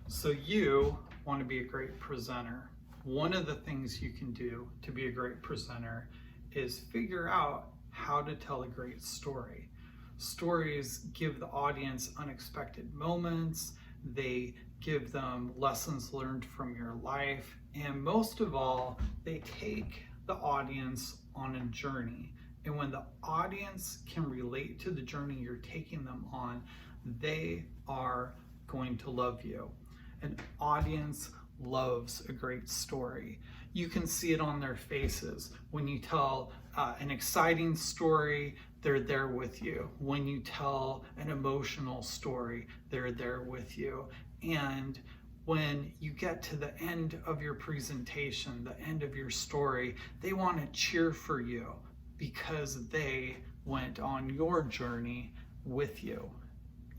So you want to be a great presenter. One of the things you can do to be a great presenter is figure out how to tell a great story. Stories give the audience unexpected moments, they give them lessons learned from your life, and most of all, they take the audience on a journey. And when the audience can relate to the journey you're taking them on, they are going to love you. An audience loves a great story. You can see it on their faces. When you tell an exciting story, they're there with you. When you tell an emotional story, they're there with you. And when you get to the end of your presentation, the end of your story, they want to cheer for you because they went on your journey with you.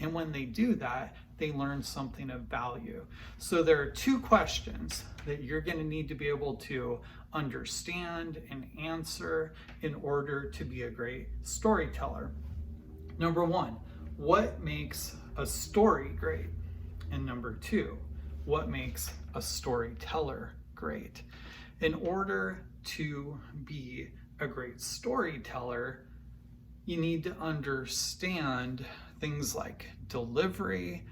And when they do that, they learn something of value. So there are two questions that you're going to need to be able to understand and answer in order to be a great storyteller. Number one, what makes a story great? And number two, what makes a storyteller great? In order to be a great storyteller, you need to understand things like delivery,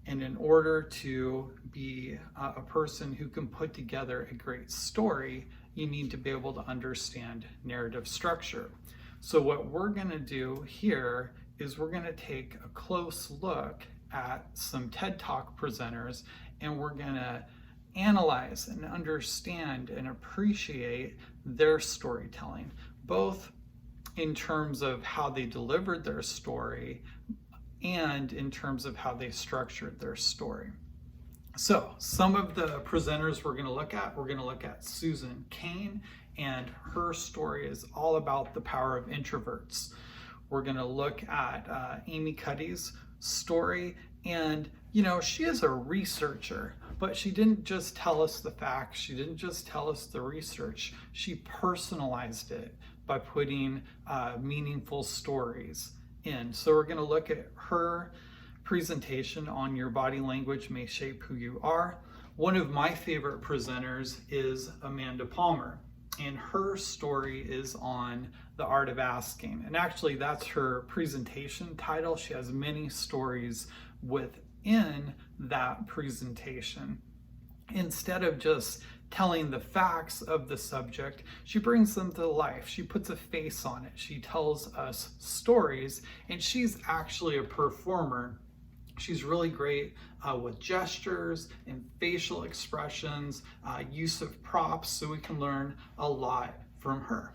and in order to be a person who can put together a great story, you need to be able to understand narrative structure. So what we're going to do here is we're going to take a close look at some TED Talk presenters, and we're going to analyze and understand and appreciate their storytelling, both in terms of how they delivered their story and in terms of how they structured their story. So some of the presenters we're going to look at Susan Cain, and her story is all about the power of introverts. We're going to look at Amy Cuddy's story, and she is a researcher, but she didn't just tell us the facts, she didn't just tell us the research, she personalized it by putting meaningful stories in. So we're going to look at her presentation on Your Body Language May Shape Who You Are. One of my favorite presenters is Amanda Palmer, and her story is on the art of asking. And actually, that's her presentation title. She has many stories within that presentation. Instead of just telling the facts of the subject, she brings them to life. She puts a face on it. She tells us stories, and she's actually a performer. She's really great with gestures and facial expressions, use of props, so we can learn a lot from her.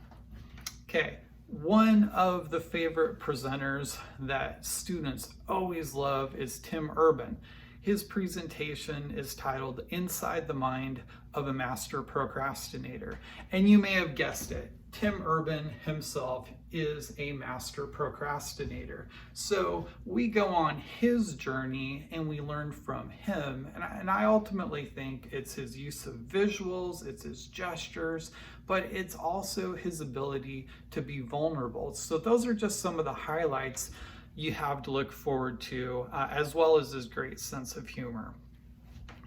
Okay, one of the favorite presenters that students always love is Tim Urban. His presentation is titled Inside the Mind of a Master Procrastinator. And you may have guessed it, Tim Urban himself is a master procrastinator. So we go on his journey and we learn from him. And I ultimately think it's his use of visuals, it's his gestures, but it's also his ability to be vulnerable. So those are just some of the highlights you have to look forward to, as well as his great sense of humor.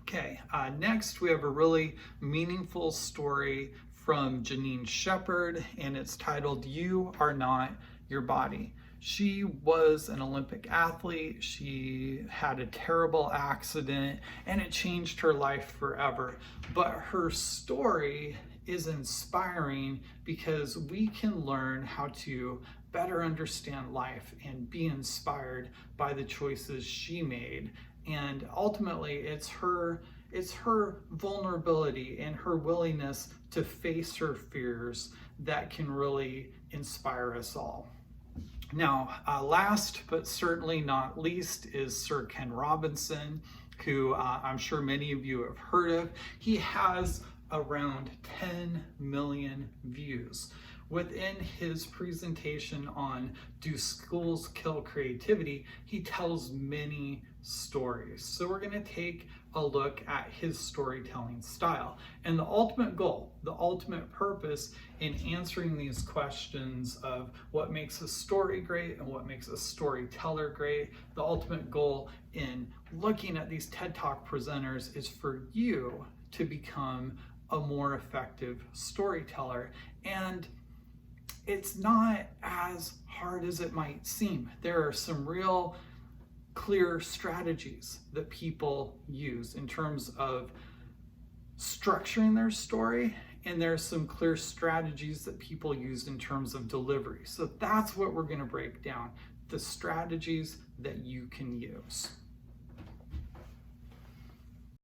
Okay, next we have a really meaningful story from Janine Shepherd, and it's titled You Are Not Your Body. She was an Olympic athlete. She had a terrible accident and it changed her life forever. But her story is inspiring because we can learn how to better understand life and be inspired by the choices she made. And ultimately, it's her vulnerability and her willingness to face her fears that can really inspire us all. Now, last but certainly not least is Sir Ken Robinson, who I'm sure many of you have heard of. He has around 10 million views, within his presentation on Do Schools Kill Creativity, he tells many stories. So we're going to take a look at his storytelling style. And the ultimate goal, the ultimate purpose in answering these questions of what makes a story great and what makes a storyteller great, the ultimate goal in looking at these TED Talk presenters is for you to become a more effective storyteller. And it's not as hard as it might seem. There are some real clear strategies that people use in terms of structuring their story, and there's some clear strategies that people use in terms of delivery. So that's what we're going to break down, the strategies that you can use.